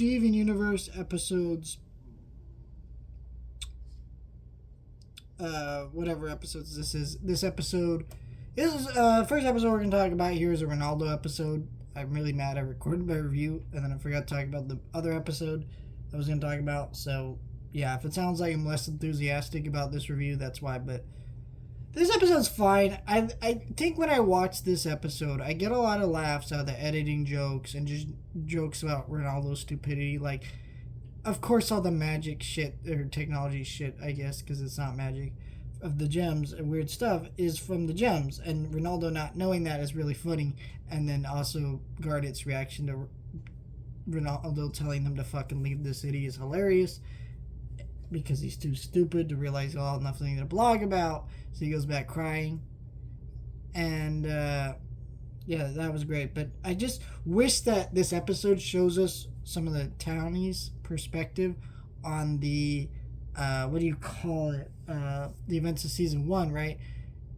Steven Universe episodes. Whatever episodes this is. This episode. This is first episode we're gonna talk about here is a Ronaldo episode. I'm really mad I recorded my review and then I forgot to talk about the other episode I was gonna talk about. So yeah, if it sounds like I'm less enthusiastic about this review, that's why. But this episode's fine. I think when I watch this episode, I get a lot of laughs out of the editing jokes and just jokes about Ronaldo's stupidity. Like, of course, all the magic shit or technology shit, I guess, because it's not magic, of the gems and weird stuff is from the gems. And Ronaldo not knowing that is really funny. And then also Garnet's reaction to Ronaldo telling them to fucking leave the city is hilarious. Because he's too stupid to realize, oh, nothing to blog about. So he goes back crying. And, yeah, that was great. But I just wish that this episode shows us some of the townies' perspective on the, what do you call it? The events of season 1, right?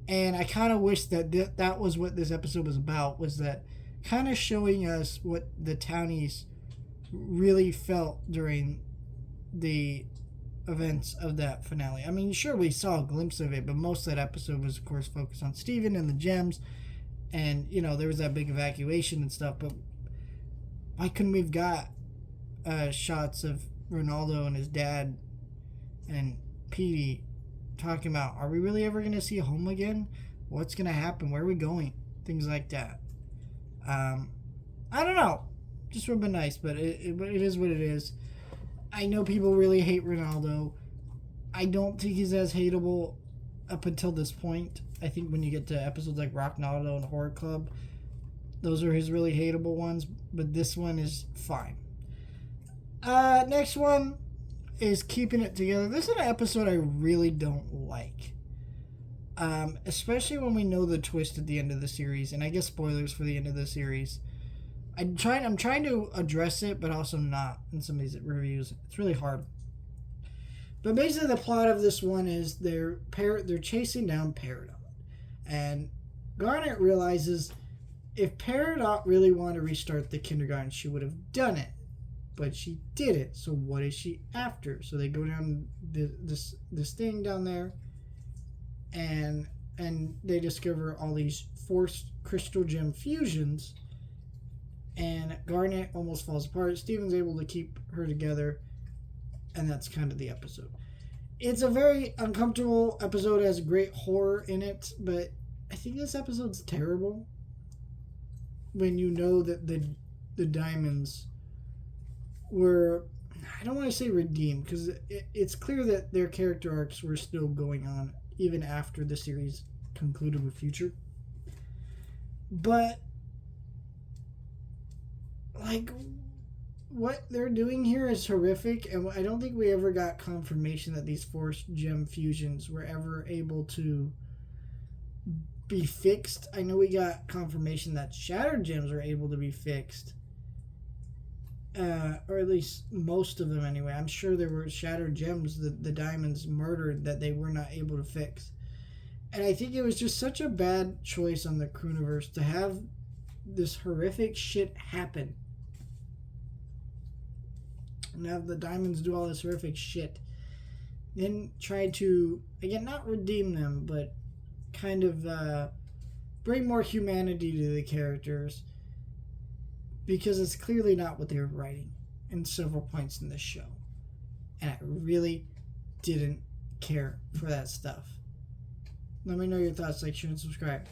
And I kind of wish that that was what this episode was about, was that kind of showing us what the townies really felt during the events of that finale. I mean, sure, we saw a glimpse of it, but most of that episode was, of course, focused on Steven and the gems. And, you know, there was that big evacuation and stuff, but why couldn't we've got shots of Ronaldo and his dad and Petey talking about, are we really ever going to see home again? What's going to happen? Where are we going? Things like that. I don't know. Just would have been nice, but it is what it is. I know people really hate Ronaldo. I don't think he's as hateable up until this point. I think when you get to episodes like Rock Ronaldo and Horror Club, those are his really hateable ones, but this one is fine. Next one is Keeping It Together. This is an episode I really don't like. Especially when we know the twist at the end of the series, and I guess spoilers for the end of the series. I'm trying to address it, but also not in some of these reviews. It's really hard. But basically, the plot of this one is they're chasing down Peridot, and Garnet realizes if Peridot really wanted to restart the kindergarten, she would have done it, but she didn't. So what is she after? So they go down this thing down there, and they discover all these forced crystal gem fusions. And Garnet almost falls apart. Steven's able to keep her together. And that's kind of the episode. It's a very uncomfortable episode. It has great horror in it. But I think this episode's terrible. When you know that the diamonds were, I don't want to say redeemed. Because it's clear that their character arcs were still going on. Even after the series concluded with Future. But like, what they're doing here is horrific, and I don't think we ever got confirmation that these forced gem fusions were ever able to be fixed. I know we got confirmation that shattered gems were able to be fixed, or at least most of them anyway. I'm sure there were shattered gems that the diamonds murdered that they were not able to fix. And I think it was just such a bad choice on the Crooniverse to have this horrific shit happen. And have the diamonds do all this horrific shit. Then try to, again, not redeem them, but kind of bring more humanity to the characters. Because it's clearly not what they were writing in several points in this show. And I really didn't care for that stuff. Let me know your thoughts. Like, share, and subscribe.